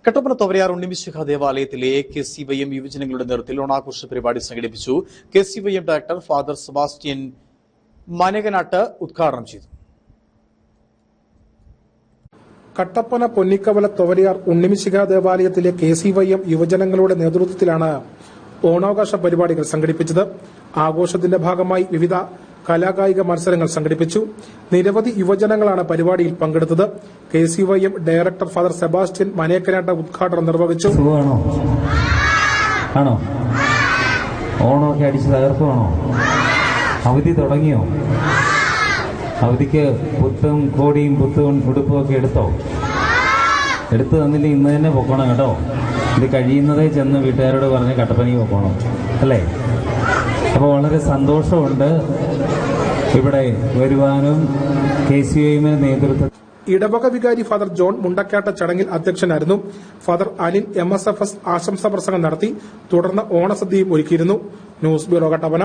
കട്ടപ്പന തൊവരയാർ ഉണ്ണിമിശിഹ ദേവാലയത്തിലെ KCYM യുവജനങ്ങളുടെ നേതൃത്വത്തിൽ ഓണാഘോഷ പരിപാടി സംഘടിപ്പിച്ചു. KCYM ഡയറക്ടർ ഫാദർ സെബാസ്റ്റ്യൻ മനകനാട്ട് ഉദ്ഘാടനം ചെയ്തു. കട്ടപ്പന പൊന്നിക്കവല തൊവരയാർ ഉണ്ണിമിശിഹ ദേവാലയത്തിലെ KCYM യുവജനങ്ങളുടെ നേതൃത്വത്തിലാണ് ഓണാഘോഷ പരിപാടികൾ സംഘടിപ്പിച്ചത്. ആഘോഷത്തിന്റെ ഭാഗമായി വിവിധ കലാകായിക മത്സരങ്ങൾ സംഘടിപ്പിച്ചു. നിരവധി യുവജനങ്ങളാണ് പരിപാടിയിൽ പങ്കെടുത്തത്. KCYM ഡയറക്ടർ ഫാദർ സെബാസ്റ്റ്യൻ മനേക്കനാട്ട ഉദ്ഘാടനം നിർവഹിച്ചു. ഓണമൊക്കെ അടിച്ച് തകർക്കുവാണോ? അവധി തുടങ്ങിയോ? അവധിക്ക് പുത്തും കോടിയും പുത്തും ഉടുപ്പും ഒക്കെ എടുത്തോ? എടുത്തു തന്നില്ല, ഇന്ന് തന്നെ പൊക്കണം കേട്ടോ. ഇത് കഴിയുന്നതേ ചെന്ന് വീട്ടുകാരോട് പറഞ്ഞ് കട്ടപ്പനയ്ക്ക് പൊക്കണം അല്ലേ? അപ്പോൾ വളരെ സന്തോഷമുണ്ട് ഇവിടെ വരുവാനും. KCYM നേതൃത്വം ഇടവക വികാരി ഫാദർ ജോൺ മുണ്ടക്കാട്ട ചടങ്ങിൽ അധ്യക്ഷനായിരുന്നു. ഫാദർ അനിൽ MSFS ആശംസാ പ്രസംഗം നടത്തി. തുടർന്ന് ഓണസദ്യയും ഒരുക്കിയിരുന്നു. News bureau Kattappana.